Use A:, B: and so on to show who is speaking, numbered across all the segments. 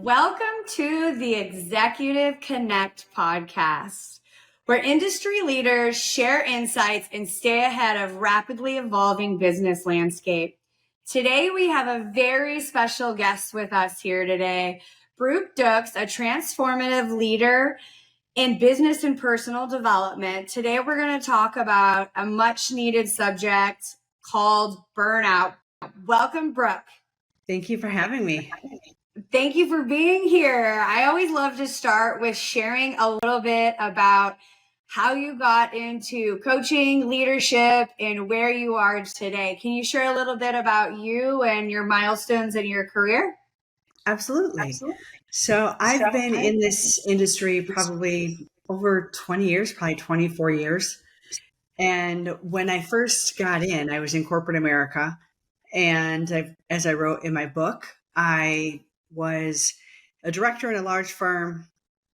A: Welcome to the Executive Connect podcast, where industry leaders share insights and stay ahead of rapidly evolving business landscape. Today, we have a very special guest with us here today, Brooke Dukes, a transformative leader in business and personal development. Today, we're going to talk about a much needed subject called burnout. Welcome, Brooke.
B: Thank you for having me.
A: Thank you for being here. I always love to start with sharing a little bit about how you got into coaching, leadership, and where you are today. Can you share a little bit about you and your milestones in your career?
B: Absolutely. So I've been in this industry probably over 20 years, probably 24 years. And when I first got in, I was in corporate America. And as I wrote in my book, I was a director in a large firm,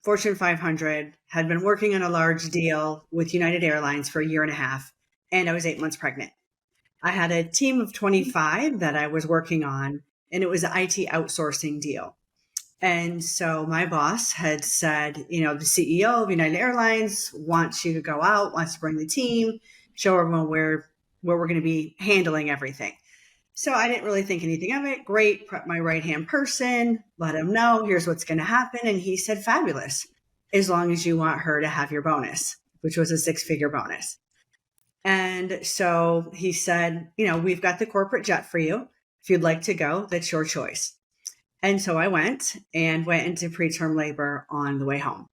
B: Fortune 500, had been working on a large deal with United Airlines for a year and a half, and I was 8 months pregnant. I had a team of 25 that I was working on, and it was an IT outsourcing deal. And so my boss had said, the CEO of United Airlines wants you to go out, wants to bring the team, show everyone where we're going to be handling everything. So I didn't really think anything of it. Great, prep my right-hand person, let him know, here's what's going to happen. And he said, fabulous, as long as you want her to have your bonus, which was a 6-figure bonus. And so he said, we've got the corporate jet for you. If you'd like to go, that's your choice. And so I went into preterm labor on the way home.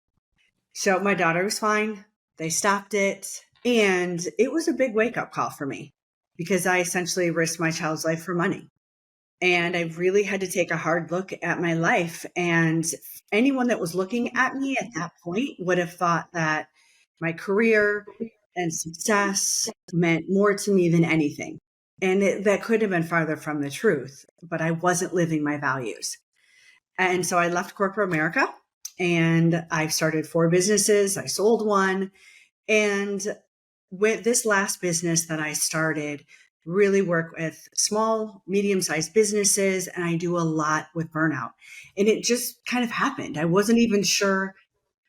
B: So my daughter was fine. They stopped it. And it was a big wake-up call for me, because I essentially risked my child's life for money. And I really had to take a hard look at my life. And anyone that was looking at me at that point would have thought that my career and success meant more to me than anything. And that could have been farther from the truth, but I wasn't living my values. And so I left corporate America and I started 4 businesses. I sold one. And with this last business that I started, really work with small, medium-sized businesses, and I do a lot with burnout. And it just kind of happened. I wasn't even sure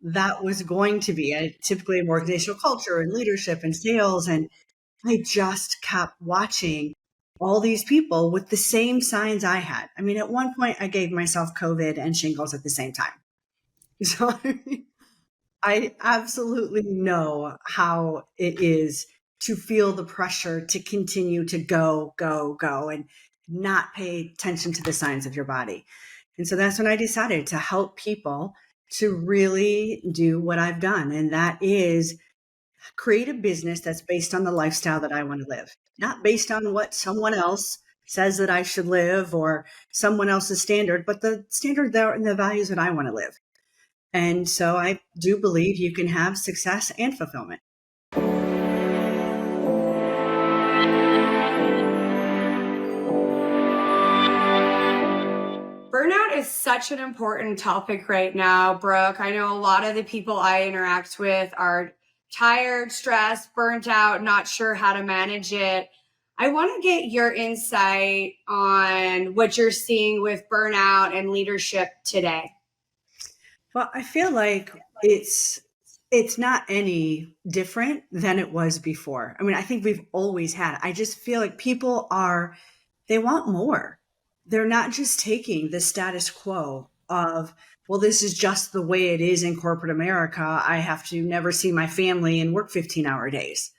B: that was going to be. I typically am organizational culture and leadership and sales, and I just kept watching all these people with the same signs I had. I mean, at one point, I gave myself COVID and shingles at the same time. So I absolutely know how it is to feel the pressure to continue to go, and not pay attention to the signs of your body. And so that's when I decided to help people to really do what I've done. And that is create a business that's based on the lifestyle that I want to live, not based on what someone else says that I should live or someone else's standard, but the standard there and the values that I want to live. And so I do believe you can have success and fulfillment.
A: Burnout is such an important topic right now, Brooke. I know a lot of the people I interact with are tired, stressed, burnt out, not sure how to manage it. I want to get your insight on what you're seeing with burnout and leadership today.
B: Well, I feel like it's not any different than it was before. I mean, I think we've always had it. I just feel like people they want more. They're not just taking the status quo of, well, this is just the way it is in corporate America. I have to never see my family and work 15-hour days.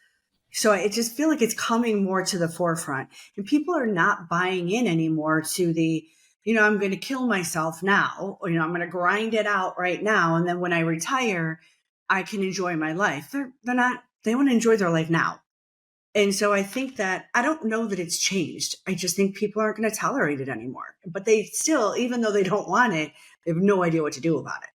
B: So I just feel like it's coming more to the forefront, and people are not buying in anymore to the, I'm going to kill myself now, or, I'm going to grind it out right now. And then when I retire, I can enjoy my life. They want to enjoy their life now. And so I think that, I don't know that it's changed. I just think people aren't going to tolerate it anymore, but they still, even though they don't want it, they have no idea what to do about it.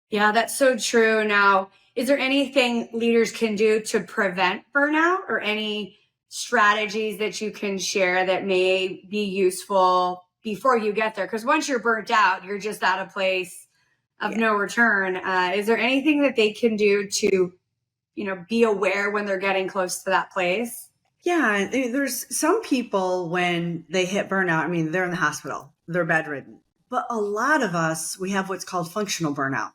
A: Yeah, that's so true. Now, is there anything leaders can do to prevent burnout, or any strategies that you can share that may be useful before you get there? Because once you're burnt out, you're just at a place of no return. Is there anything that they can do to, be aware when they're getting close to that place?
B: Yeah, there's some people when they hit burnout, I mean, they're in the hospital, they're bedridden. But a lot of us, we have what's called functional burnout.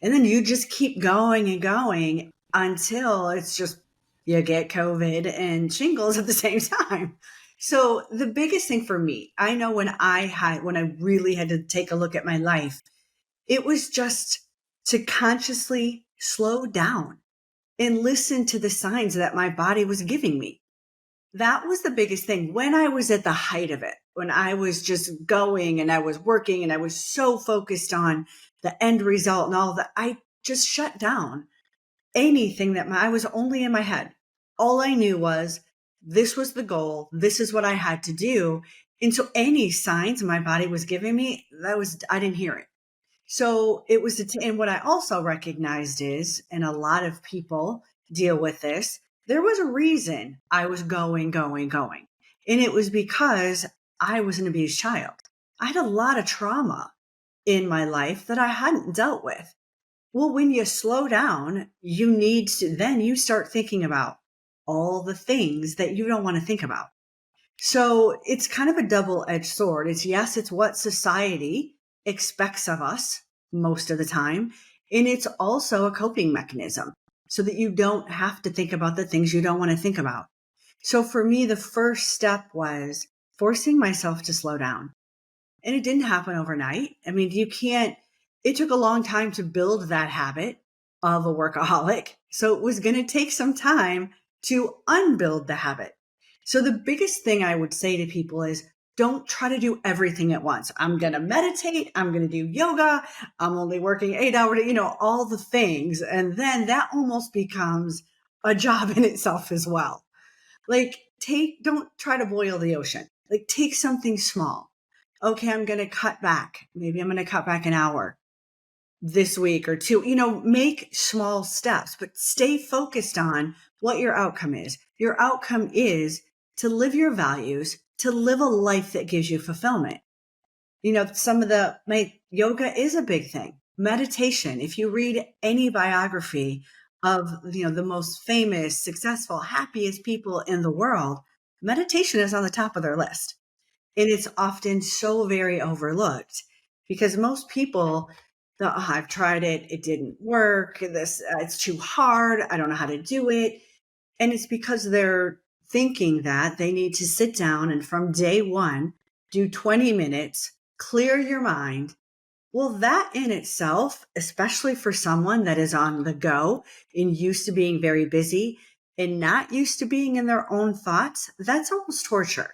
B: And then you just keep going and going until it's just you get COVID and shingles at the same time. So the biggest thing for me, I know when I really had to take a look at my life, it was just to consciously slow down and listen to the signs that my body was giving me. That was the biggest thing when I was at the height of it, when I was just going and I was working and I was so focused on the end result and all that. I just shut down anything that I was only in my head. All I knew was this was the goal. This is what I had to do. And so any signs my body was giving me, I didn't hear it. So it was, and what I also recognized is, and a lot of people deal with this, there was a reason I was going. And it was because I was an abused child. I had a lot of trauma in my life that I hadn't dealt with. Well, when you slow down, then you start thinking about all the things that you don't want to think about. So it's kind of a double-edged sword. It's what society expects of us most of the time. And it's also a coping mechanism so that you don't have to think about the things you don't want to think about. So for me, the first step was forcing myself to slow down. And it didn't happen overnight. I mean, it took a long time to build that habit of a workaholic. So it was going to take some time to unbuild the habit. So the biggest thing I would say to people is don't try to do everything at once. I'm going to meditate. I'm going to do yoga. I'm only working 8 hours, all the things. And then that almost becomes a job in itself as well. Don't try to boil the ocean. Take something small. Okay, I'm going to cut back. Maybe I'm going to cut back an hour this week or two. Make small steps, but stay focused on what your outcome is. Your outcome is to live your values, to live a life that gives you fulfillment. Yoga is a big thing. Meditation. If you read any biography of, the most famous, successful, happiest people in the world, meditation is on the top of their list. And it's often so very overlooked because most people, I've tried it. It didn't work. It's too hard. I don't know how to do it. And it's because they're thinking that they need to sit down and from day one, do 20 minutes, clear your mind. Well, that in itself, especially for someone that is on the go and used to being very busy and not used to being in their own thoughts, that's almost torture.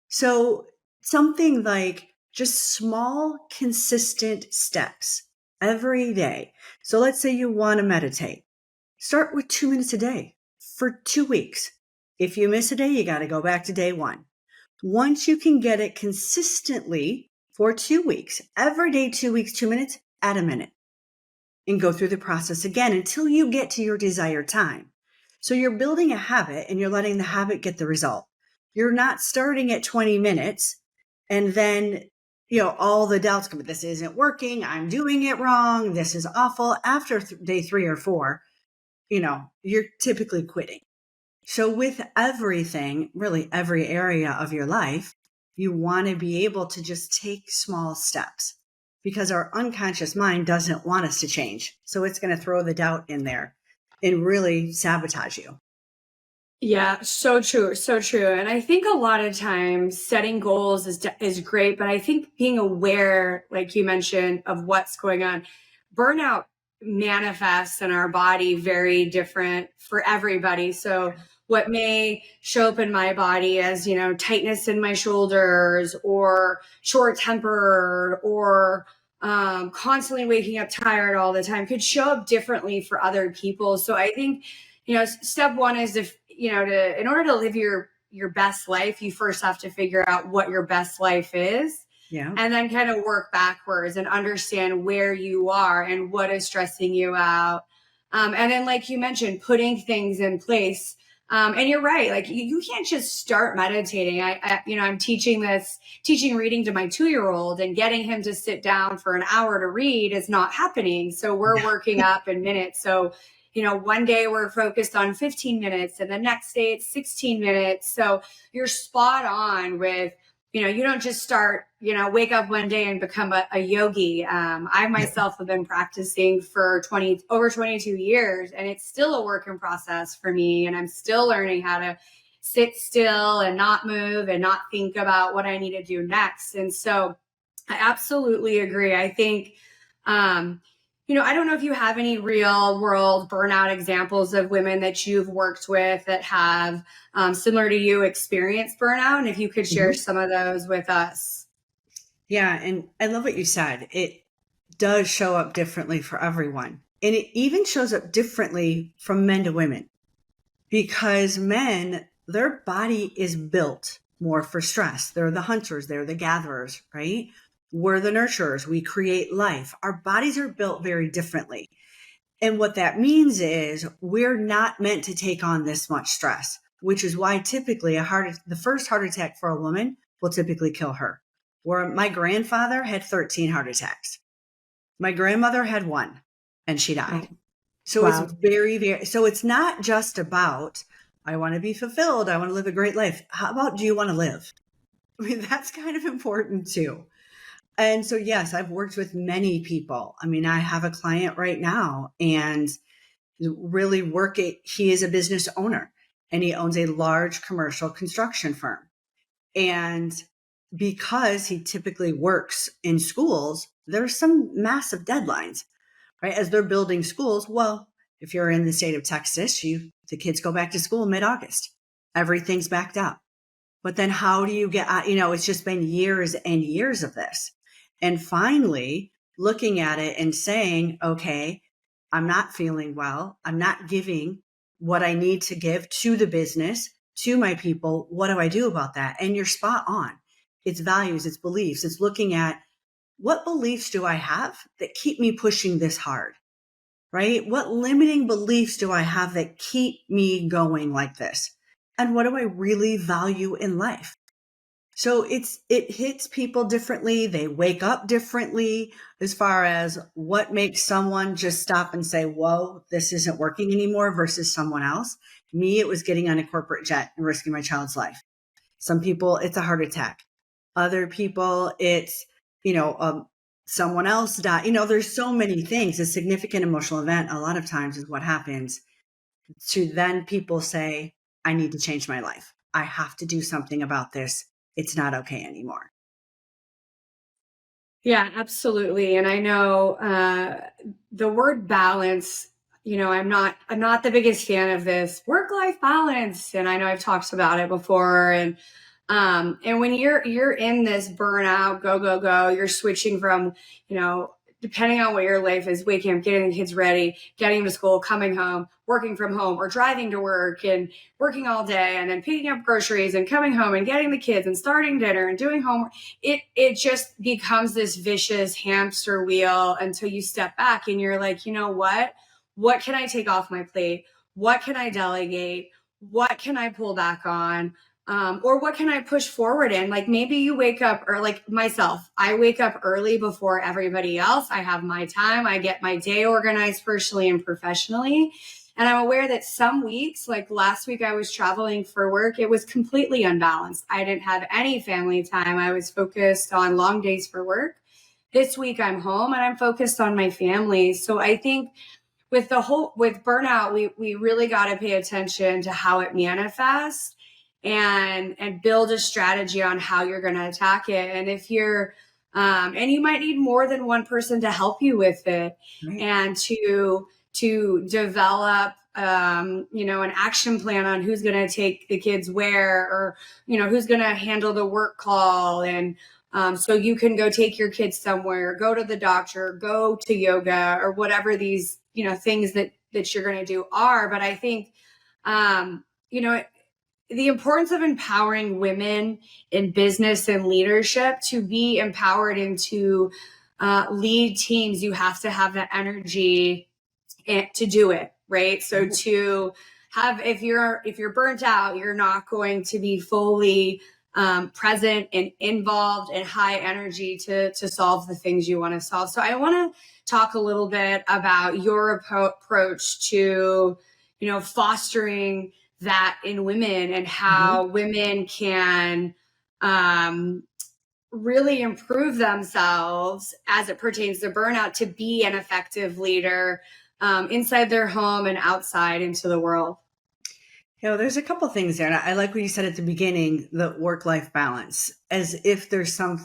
B: So something like just small, consistent steps every day. So let's say you want to meditate. Start with 2 minutes a day for 2 weeks. If you miss a day, you got to go back to day one. Once you can get it consistently for 2 weeks, every day, 2 weeks, 2 minutes, add a minute and go through the process again until you get to your desired time. So you're building a habit and you're letting the habit get the result. You're not starting at 20 minutes and then, all the doubts come, this isn't working. I'm doing it wrong. This is awful. After day 3 or 4, you're typically quitting. So with everything, really every area of your life, you want to be able to just take small steps because our unconscious mind doesn't want us to change. So it's going to throw the doubt in there and really sabotage you.
A: Yeah, so true. So true. And I think a lot of times setting goals is great, but I think being aware, like you mentioned, of what's going on. Burnout manifests in our body very different for everybody. So what may show up in my body as, tightness in my shoulders or short tempered or constantly waking up tired all the time could show up differently for other people. So I think, step one is in order to live your best life, you first have to figure out what your best life is.
B: Yeah.
A: And then kind of work backwards and understand where you are and what is stressing you out. And then, like you mentioned, putting things in place. And you're right. Like you can't just start meditating. I'm teaching reading to my 2-year-old and getting him to sit down for an hour to read is not happening. So we're working up in minutes. So, one day we're focused on 15 minutes and the next day it's 16 minutes. So you're spot on with you don't just start, wake up one day and become a yogi. I myself have been practicing for over 22 years, and it's still a work in process for me. And I'm still learning how to sit still and not move and not think about what I need to do next. And so I absolutely agree. I think, I don't know if you have any real world burnout examples of women that you've worked with that have, similar to you, experienced burnout, and if you could share some of those with us.
B: Yeah. And I love what you said. It does show up differently for everyone. And it even shows up differently from men to women, because men, their body is built more for stress. They're the hunters, they're the gatherers, right? We're the nurturers. We create life. Our bodies are built very differently. And what that means is we're not meant to take on this much stress, which is why typically the first heart attack for a woman will typically kill her. Where my grandfather had 13 heart attacks. My grandmother had one and she died. So wow. It's very, very, so it's not just about, I want to be fulfilled. I want to live a great life. How about, do you want to live? I mean, that's kind of important too. And so, yes, I've worked with many people. I mean, I have a client right now and really he is a business owner and he owns a large commercial construction firm. And because he typically works in schools, there's some massive deadlines, right? As they're building schools. Well, if you're in the state of Texas, the kids go back to school mid-August. Everything's backed up. But then how do you get, it's just been years and years of this. And finally looking at it and saying, okay, I'm not feeling well. I'm not giving what I need to give to the business, to my people. What do I do about that? And you're spot on. It's values, it's beliefs. It's looking at what beliefs do I have that keep me pushing this hard, right? What limiting beliefs do I have that keep me going like this? And what do I really value in life? So it hits people differently. They wake up differently as far as what makes someone just stop and say, whoa, this isn't working anymore versus someone else. Me, it was getting on a corporate jet and risking my child's life. Some people, it's a heart attack. Other people, it's, someone else died. There's so many things. A significant emotional event a lot of times is what happens to then people say, I need to change my life. I have to do something about this. It's not okay anymore.
A: Yeah, absolutely. And I know the word balance, I'm not the biggest fan of this work-life balance. And I know I've talked about it before. And when you're in this burnout, go, you're switching from, depending on what your life is, waking up, getting the kids ready, getting to school, coming home, working from home, or driving to work and working all day, and then picking up groceries and coming home and getting the kids and starting dinner and doing homework. It just becomes this vicious hamster wheel until you step back and you're like, what can I take off my plate? What can I delegate? What can I pull back on? Or what can I push forward in? Like maybe you wake up, or like myself, I wake up early before everybody else. I have my time. I get my day organized personally and professionally. And I'm aware that some weeks, like last week I was traveling for work, it was completely unbalanced. I didn't have any family time. I was focused on long days for work. This week I'm home and I'm focused on my family. So I think with burnout, we really got to pay attention to how it manifests and build a strategy on how you're going to attack it. And if you're, and you might need more than one person to help you with it, right. And to develop, an action plan on who's going to take the kids where, or, who's going to handle the work call. And so you can go take your kids somewhere, go to the doctor, go to yoga, or whatever these, things that you're going to do are. But I think, the importance of empowering women in business and leadership, to be empowered and to lead teams, you have to have that energy to do it, right? So to have, if you're burnt out, you're not going to be fully present and involved and high energy to solve the things you want to solve. So I want to talk a little bit about your approach to, fostering that in women, and how women can really improve themselves as it pertains to burnout to be an effective leader inside their home and outside into the world?
B: There's a couple things there. And I like what you said at the beginning, the work-life balance, as if there's some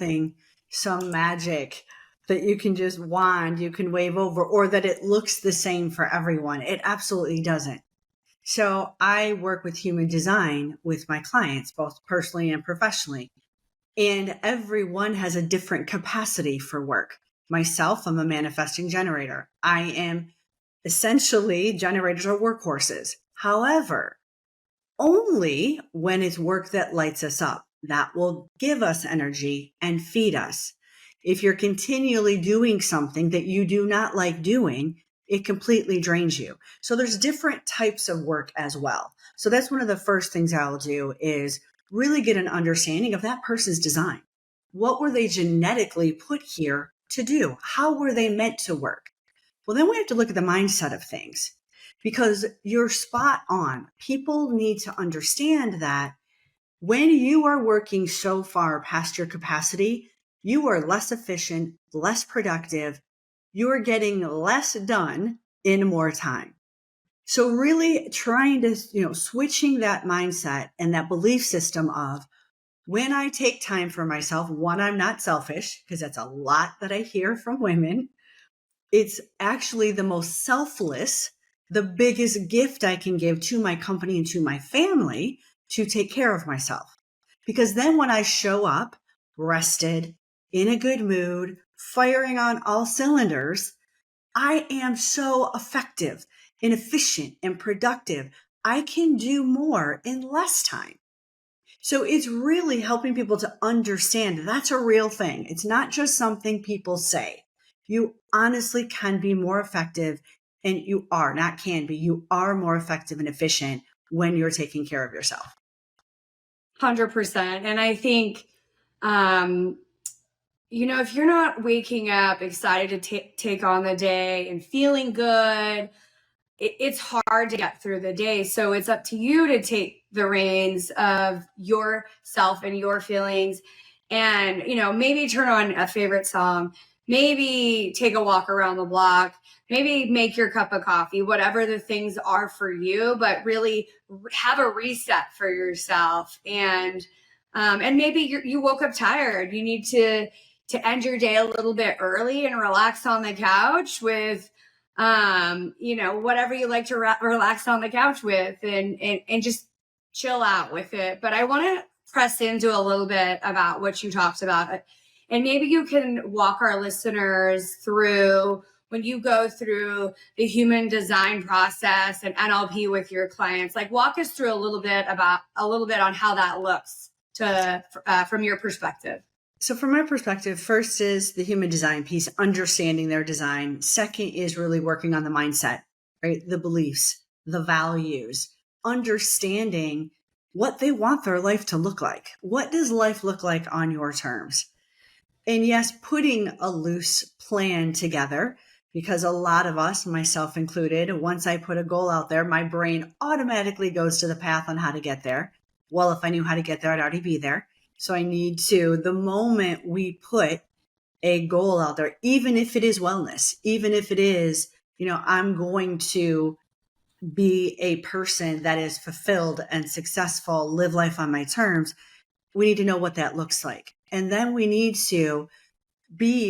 B: magic that you can just you can wave over, or that it looks the same for everyone. It absolutely doesn't. So I work with human design with my clients, both personally and professionally. And everyone has a different capacity for work. Myself, I'm a manifesting generator. I am essentially, generators are workhorses. However, only when it's work that lights us up, that will give us energy and feed us. If you're continually doing something that you do not like doing, it completely drains you. So there's different types of work as well. So that's one of the first things I'll do is really get an understanding of that person's design. What were they genetically put here to do? How were they meant to work? Well, then we have to look at the mindset of things, because you're spot on. People need to understand that when you are working so far past your capacity, you are less efficient, less productive. You are getting less done in more time. So really trying to, switching that mindset and that belief system of, when I take time for myself, one, I'm not selfish, because that's a lot that I hear from women. It's actually the most selfless, the biggest gift I can give to my company and to my family, to take care of myself. Because then when I show up rested, in a good mood, firing on all cylinders, I am so effective and efficient and productive. I can do more in less time. So it's really helping people to understand that's a real thing. It's not just something people say. You honestly can be more effective, and you are, not can be, you are more effective and efficient when you're taking care of yourself.
A: 100%. And I think, if you're not waking up excited to take on the day and feeling good, it's hard to get through the day. So it's up to you to take the reins of yourself and your feelings, and, maybe turn on a favorite song, maybe take a walk around the block, maybe make your cup of coffee, whatever the things are for you, but really have a reset for yourself. And maybe you woke up tired. You need to end your day a little bit early and relax on the couch with whatever you like to relax on the couch with, and just chill out with it. But I want to press into a little bit about what you talked about, and maybe you can walk our listeners through, when you go through the human design process and NLP with your clients, like walk us through a little bit on how that looks from your perspective.
B: So from my perspective, first is the human design piece, understanding their design. Second is really working on the mindset, right? The beliefs, the values, understanding what they want their life to look like. What does life look like on your terms? And yes, putting a loose plan together, because a lot of us, myself included, once I put a goal out there, my brain automatically goes to the path on how to get there. Well, if I knew how to get there, I'd already be there. So I need to, the moment we put a goal out there, even if it is wellness, even if it is, I'm going to be a person that is fulfilled and successful, live life on my terms, we need to know what that looks like. And then we need to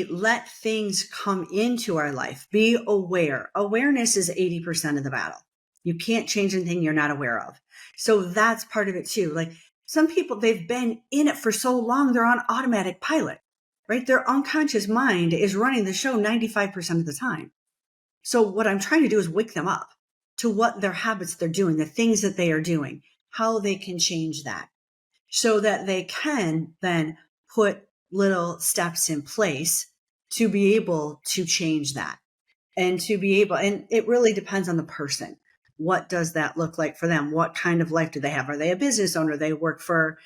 B: let things come into our life, be aware. Awareness is 80% of the battle. You can't change anything you're not aware of. So that's part of it too. Like some people, they've been in it for so long, they're on automatic pilot, right? Their unconscious mind is running the show 95% of the time. So what I'm trying to do is wake them up to what their habits they're doing, the things that they are doing, how they can change that, so that they can then put little steps in place to be able to change that, and to be able, and it really depends on the person. What does that look like for them? What kind of life do they have? Are they a business owner? They work for,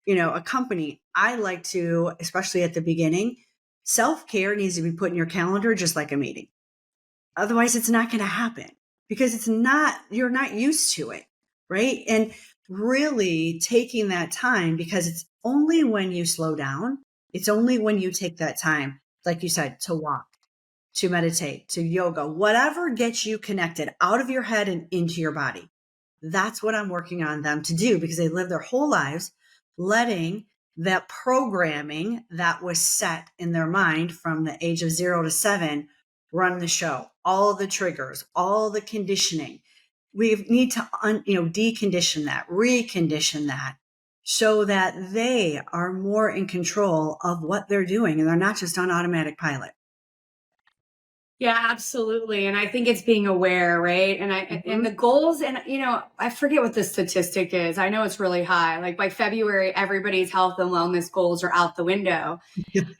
B: a company. I like to, especially at the beginning, self-care needs to be put in your calendar just like a meeting. Otherwise it's not going to happen, because you're not used to it. Right. And really taking that time, because only when you slow down. It's only when you take that time, like you said, to walk, to meditate, to yoga, whatever gets you connected out of your head and into your body. That's what I'm working on them to do, because they live their whole lives letting that programming that was set in their mind from the age of 0 to 7 run the show. All the triggers, all the conditioning. We need to decondition that, recondition that, so that they are more in control of what they're doing and they're not just on automatic pilot.
A: Yeah, absolutely. And I think it's being aware, right? And the goals, and I forget what the statistic is. I know it's really high. Like by February, everybody's health and wellness goals are out the window.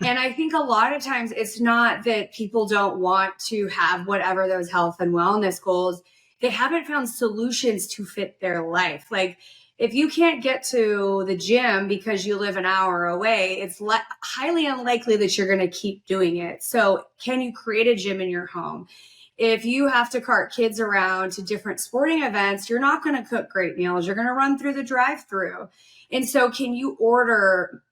A: And I think a lot of times it's not that people don't want to have whatever those health and wellness goals. They haven't found solutions to fit their life. Like if you can't get to the gym because you live an hour away, it's highly unlikely that you're going to keep doing it. So can you create a gym in your home? If you have to cart kids around to different sporting events, you're not going to cook great meals. You're going to run through the drive-through. And so can you order,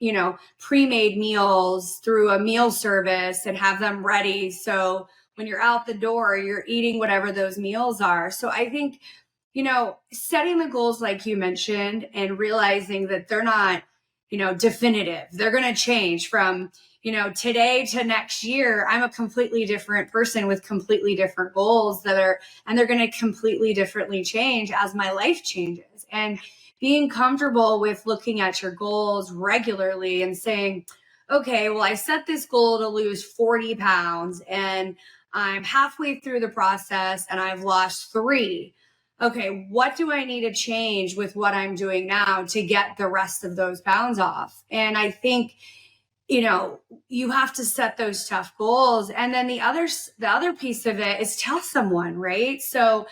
A: pre-made meals through a meal service and have them ready? So when you're out the door, you're eating whatever those meals are. So I think, setting the goals like you mentioned and realizing that they're not, definitive. They're going to change from, today to next year. I'm a completely different person with completely different goals and they're going to completely differently change as my life changes. And being comfortable with looking at your goals regularly and saying, okay, well, I set this goal to lose 40 pounds and I'm halfway through the process and I've lost 3. Okay, what do I need to change with what I'm doing now to get the rest of those pounds off? And I think, you have to set those tough goals. And then the other piece of it is tell someone, right? So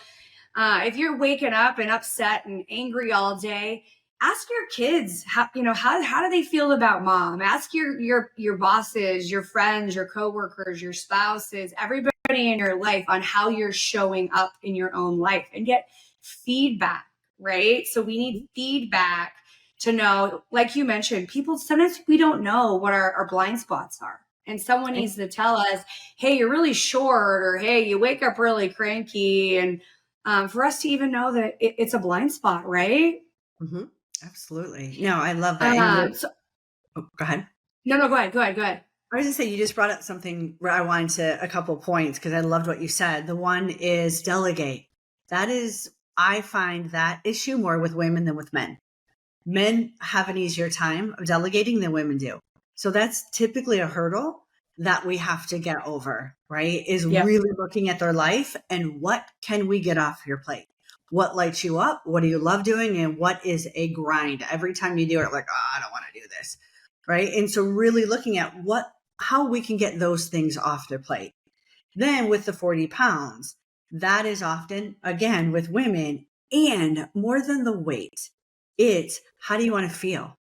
A: if you're waking up and upset and angry all day, ask your kids how do they feel about mom? Ask your bosses, your friends, your coworkers, your spouses, everybody in your life on how you're showing up in your own life and get feedback, right? So we need feedback to know, like you mentioned, people sometimes we don't know what our blind spots are. And someone needs to tell us, hey, you're really short, or hey, you wake up really cranky. And for us to even know that it's a blind spot, right?
B: Mm-hmm. Absolutely. No, I love that. Go ahead.
A: No, go ahead. I
B: was going to say, you just brought up something where I wanted to, a couple of points, because I loved what you said. The one is delegate. I find that issue more with women than with men. Men have an easier time of delegating than women do. So that's typically a hurdle that we have to get over, right? Is really looking at their life and what can we get off your plate? What lights you up? What do you love doing? And what is a grind? Every time you do it, like, oh, I don't want to do this, right? And so really looking at how we can get those things off their plate. Then with the 40 pounds, that is often, again, with women, and more than the weight, it's how do you want to feel?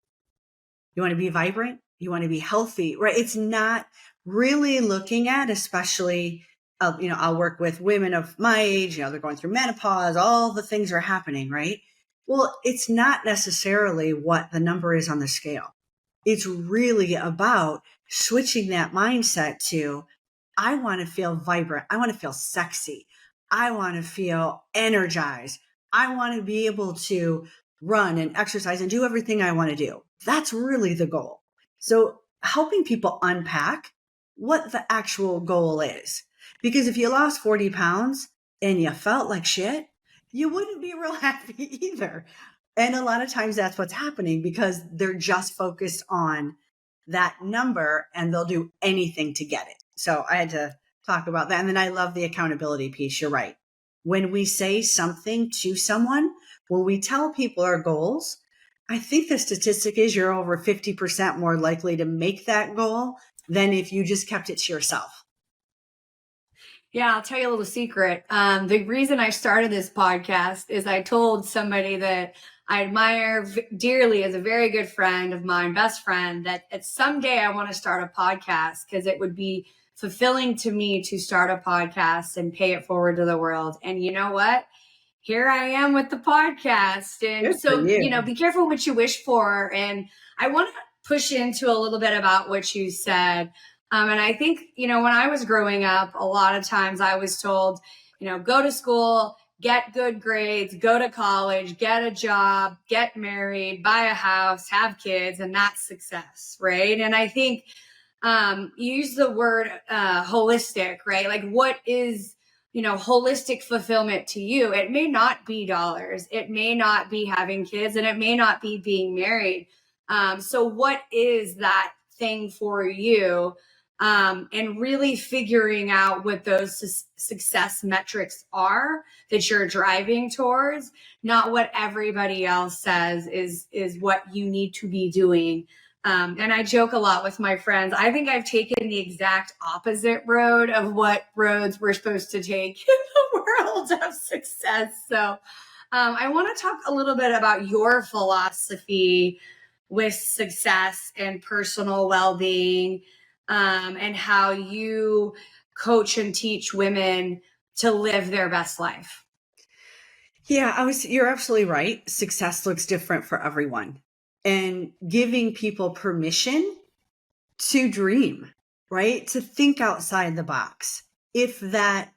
B: You want to be vibrant? You want to be healthy, right? It's not really looking at, especially, I'll work with women of my age, they're going through menopause, all the things are happening, right? Well, it's not necessarily what the number is on the scale. It's really about switching that mindset to, I want to feel vibrant. I want to feel sexy. I want to feel energized. I want to be able to run and exercise and do everything I want to do. That's really the goal. So helping people unpack what the actual goal is. Because if you lost 40 pounds and you felt like shit, you wouldn't be real happy either. And a lot of times that's what's happening, because they're just focused on that number and they'll do anything to get it. So I had to talk about that. And then I love the accountability piece. You're right. When we say something to someone, when we tell people our goals, I think the statistic is you're over 50% more likely to make that goal than if you just kept it to yourself.
A: Yeah, I'll tell you a little secret. The reason I started this podcast is I told somebody that I admire dearly, as a very good friend of mine, best friend, that someday I want to start a podcast, because it would be fulfilling to me to start a podcast and pay it forward to the world. And you know what? here I am with the podcast. And
B: Good for
A: so,
B: you.
A: be careful what you wish for. And I want to push into a little bit about what you said. And I think, when I was growing up, a lot of times I was told, go to school, get good grades, go to college, get a job, get married, buy a house, have kids, and that's success, right? And I think you use the word holistic, right? Like, what is holistic fulfillment to you? It may not be dollars, it may not be having kids, and it may not be being married. So what is that thing for you? And really figuring out what those success metrics are that you're driving towards, not what everybody else says is what you need to be doing. And I joke a lot with my friends. I think I've taken the exact opposite road of what roads we're supposed to take in the world of success. So I want to talk a little bit about your philosophy with success and personal well-being, and how you coach and teach women to live their best life.
B: Yeah, you're absolutely right. Success looks different for everyone. And giving people permission to dream, right? To think outside the box. If that,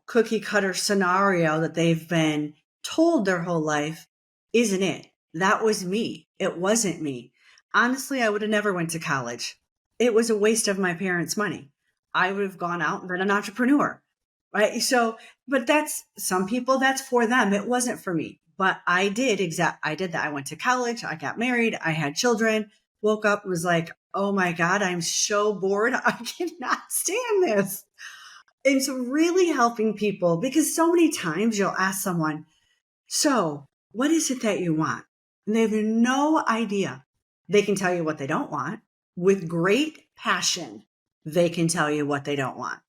B: cookie cutter scenario that they've been told their whole life isn't it. That was me. It wasn't me. Honestly, I would have never went to college. It was a waste of my parents' money. I would have gone out and been an entrepreneur, right? So, but that's some people, that's for them. It wasn't for me. But I did that. I went to college. I got married. I had children. Woke up and was like, oh my God, I'm so bored. I cannot stand this. And so really helping people, because so many times you'll ask someone, so what is it that you want? And they have no idea. They can tell you what they don't want. With great passion, they can tell you what they don't want.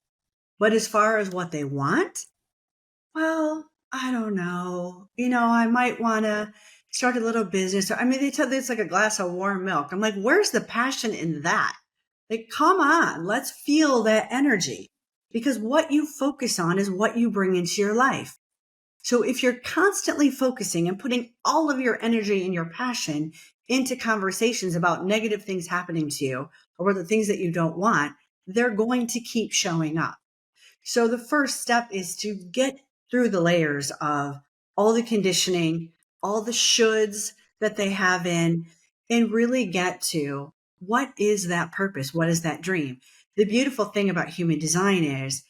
B: But as far as what they want, well, I don't know. I might want to start a little business. They tell you it's like a glass of warm milk. I'm like, where's the passion in that? Like, come on, let's feel that energy, because what you focus on is what you bring into your life. So if you're constantly focusing and putting all of your energy and your passion into conversations about negative things happening to you or the things that you don't want, they're going to keep showing up. So the first step is to get through the layers of all the conditioning, all the shoulds that they have in, and really get to what is that purpose? What is that dream? The beautiful thing about human design is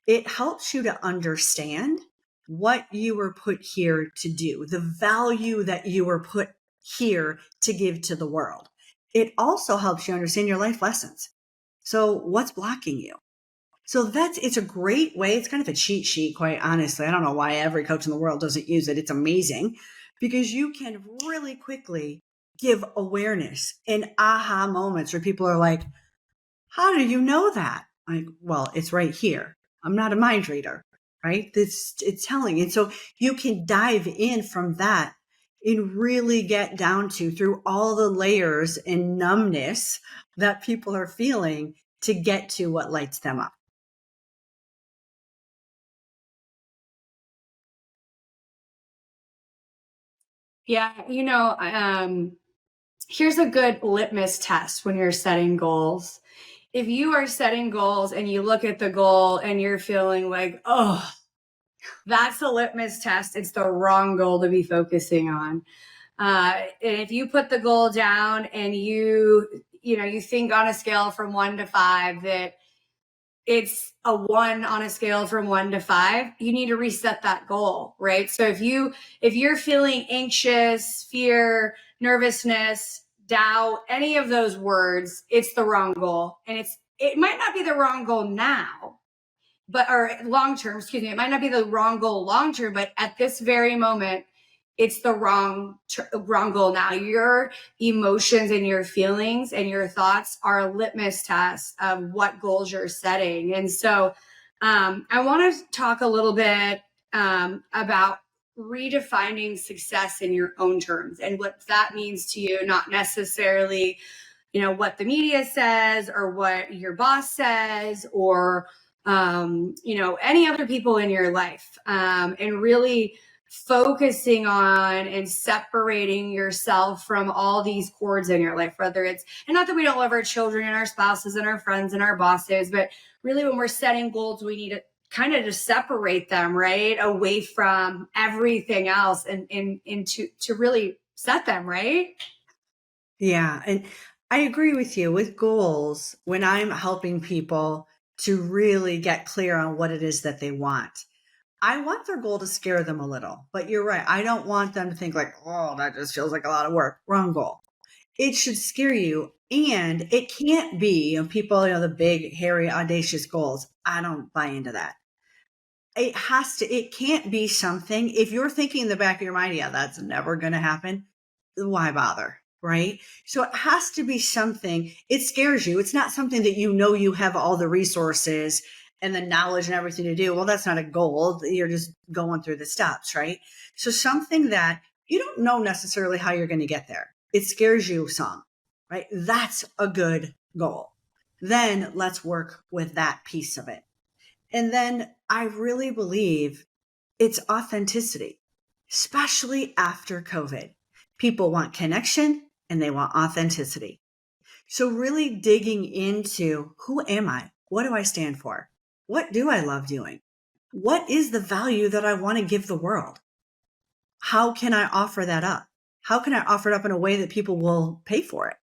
B: it helps you to understand what you were put here to do, the value that you were put here to give to the world. It also helps you understand your life lessons. So what's blocking you? So it's a great way. It's kind of a cheat sheet, quite honestly. I don't know why every coach in the world doesn't use it. It's amazing because you can really quickly give awareness and aha moments where people are like, how do you know that? Like, well, it's right here. I'm not a mind reader, right? It's telling. And so you can dive in from that and really get down to through all the layers and numbness that people are feeling to get to what lights them up.
A: Yeah, here's a good litmus test when you're setting goals. If you are setting goals and you look at the goal and you're feeling like, oh, that's a litmus test, it's the wrong goal to be focusing on. And if you put the goal down and you think on a scale from 1 to 5 that it's a 1 on a scale from 1 to 5, you need to reset that goal, right? So if you're feeling anxious, fear, nervousness, doubt, any of those words, it's the wrong goal. And it might not be the wrong goal now, or long term, excuse me, it might not be the wrong goal long term, but at this very moment, it's the wrong goal now. Your emotions and your feelings and your thoughts are a litmus test of what goals you're setting. And so I want to talk a little bit about redefining success in your own terms and what that means to you, not necessarily, what the media says or what your boss says or any other people in your life, and really focusing on and separating yourself from all these cords in your life, whether it's, and not that we don't love our children and our spouses and our friends and our bosses, but really when we're setting goals, we need to kind of just separate them, right, away from everything else and to really set them right.
B: Yeah. And I agree with you with goals. When I'm helping people to really get clear on what it is that they want, I want their goal to scare them a little, but you're right. I don't want them to think like, oh, that just feels like a lot of work. Wrong goal. It should scare you. And it can't be, people, the big, hairy, audacious goals. I don't buy into that. It can't be something, if you're thinking in the back of your mind, yeah, that's never going to happen. Why bother? Right? So it has to be something, it scares you. It's not something that you have all the resources and the knowledge and everything to do. Well, that's not a goal. You're just going through the steps, right? So something that you don't know necessarily how you're going to get there. It scares you some, right? That's a good goal. Then let's work with that piece of it. And then I really believe it's authenticity, especially after COVID. People want connection and they want authenticity. So really digging into, who am I? What do I stand for? What do I love doing? What is the value that I want to give the world? How can I offer that up? How can I offer it up in a way that people will pay for it?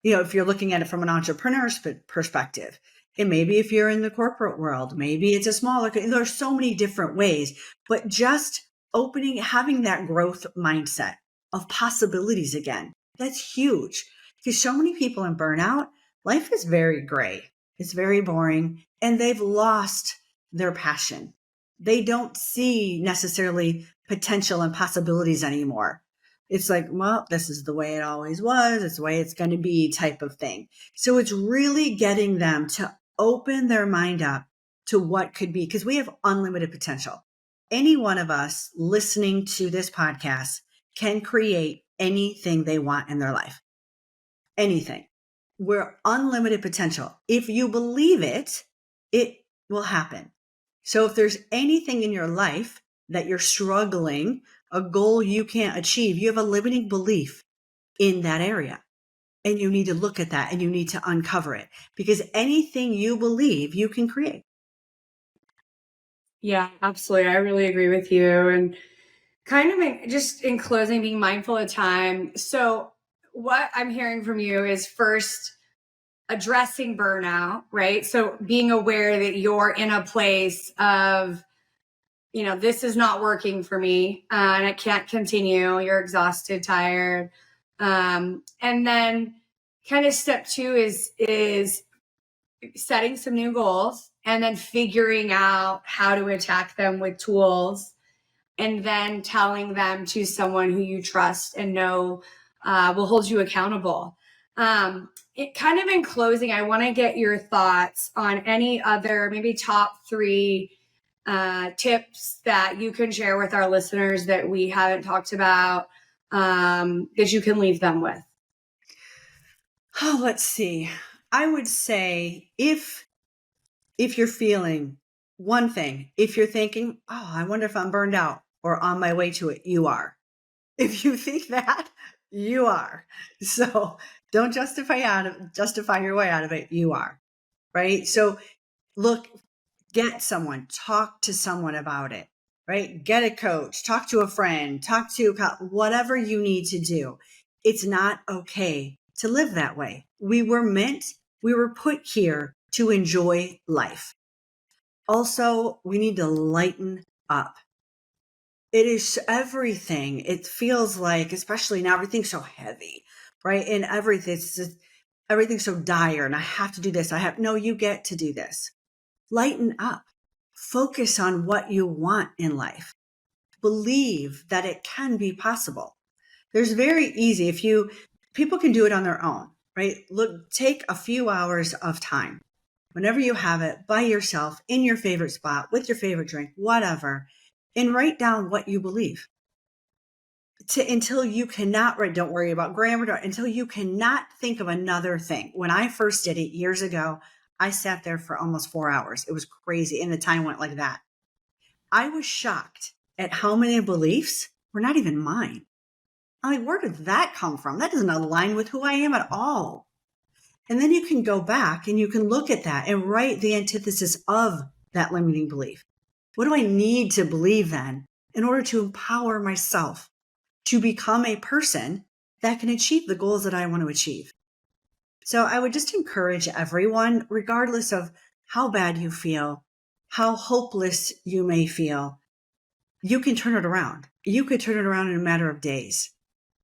B: If you're looking at it from an entrepreneur's perspective, and maybe if you're in the corporate world, maybe it's a smaller, there's so many different ways, but just having that growth mindset of possibilities again, that's huge. Because so many people in burnout, life is very gray. It's very boring, and they've lost their passion. They don't see necessarily potential and possibilities anymore. It's like, well, this is the way it always was. It's the way it's going to be type of thing. So it's really getting them to open their mind up to what could be, because we have unlimited potential. Any one of us listening to this podcast can create anything they want in their life. Anything. We're unlimited potential. If you believe it, it will happen. So if there's anything in your life that you're struggling, a goal you can't achieve, you have a limiting belief in that area. And you need to look at that and you need to uncover it, because anything you believe, you can create.
A: Yeah, absolutely. I really agree with you. And kind of just in closing, being mindful of time. So what I'm hearing from you is first addressing burnout, right? So being aware that you're in a place of, this is not working for me, and I can't continue. You're exhausted, tired. And then kind of step two is setting some new goals and then figuring out how to attack them with tools, and then telling them to someone who you trust and know will hold you accountable. It kind of in closing, I want to get your thoughts on any other maybe top three tips that you can share with our listeners that we haven't talked about, that you can leave them with.
B: Oh, let's see. I would say if you're feeling one thing, if you're thinking, oh, I wonder if I'm burned out or on my way to it, you are. If you think that, you are. So don't justify your way out of it. You are. Right. So get someone, talk to someone about it, right? Get a coach, talk to a friend, talk to whatever you need to do. It's not okay to live that way. We were put here to enjoy life. Also, we need to lighten up. It is everything. It feels like, especially now, everything's so heavy, right? And everything's so dire, and I have to do this. No, you get to do this. Lighten up. Focus on what you want in life. Believe that it can be possible. There's very easy, people can do it on their own, right? Take a few hours of time, whenever you have it, by yourself, in your favorite spot, with your favorite drink, whatever, and write down what you believe. Until you cannot write, don't worry about grammar, until you cannot think of another thing. When I first did it years ago, I sat there for almost 4 hours. It was crazy. And the time went like that. I was shocked at how many beliefs were not even mine. I'm like, where did that come from? That doesn't align with who I am at all. And then you can go back and you can look at that and write the antithesis of that limiting belief. What do I need to believe then in order to empower myself to become a person that can achieve the goals that I want to achieve? So I would just encourage everyone, regardless of how bad you feel, how hopeless you may feel, you can turn it around. You could turn it around in a matter of days.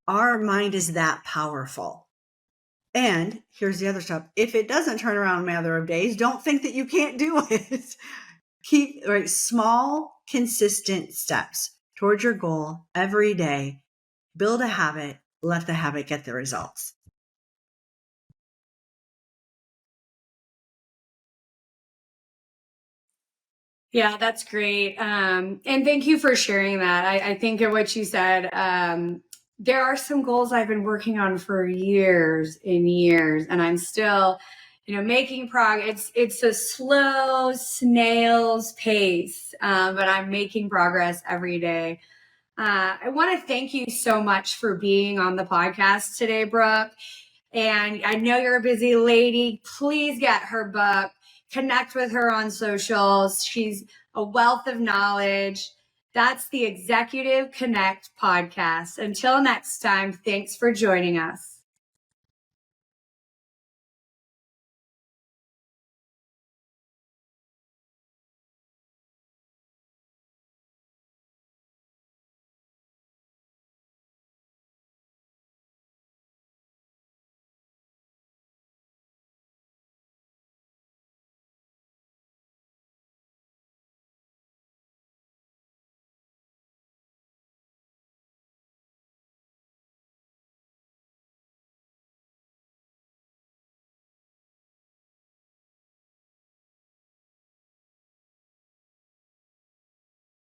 B: Our mind is that powerful. And here's the other stuff. If it doesn't turn around in a matter of days, don't think that you can't do it. Keep small, consistent steps towards your goal every day. Build a habit. Let the habit get the results.
A: Yeah, that's great. And thank you for sharing that. I think of what you said. There are some goals I've been working on for years and years, and I'm still, making progress. It's a slow snail's pace, but I'm making progress every day. I want to thank you so much for being on the podcast today, Brooke. And I know you're a busy lady. Please get her book, connect with her on socials. She's a wealth of knowledge. That's the Executive Connect podcast. Until next time, thanks for joining us.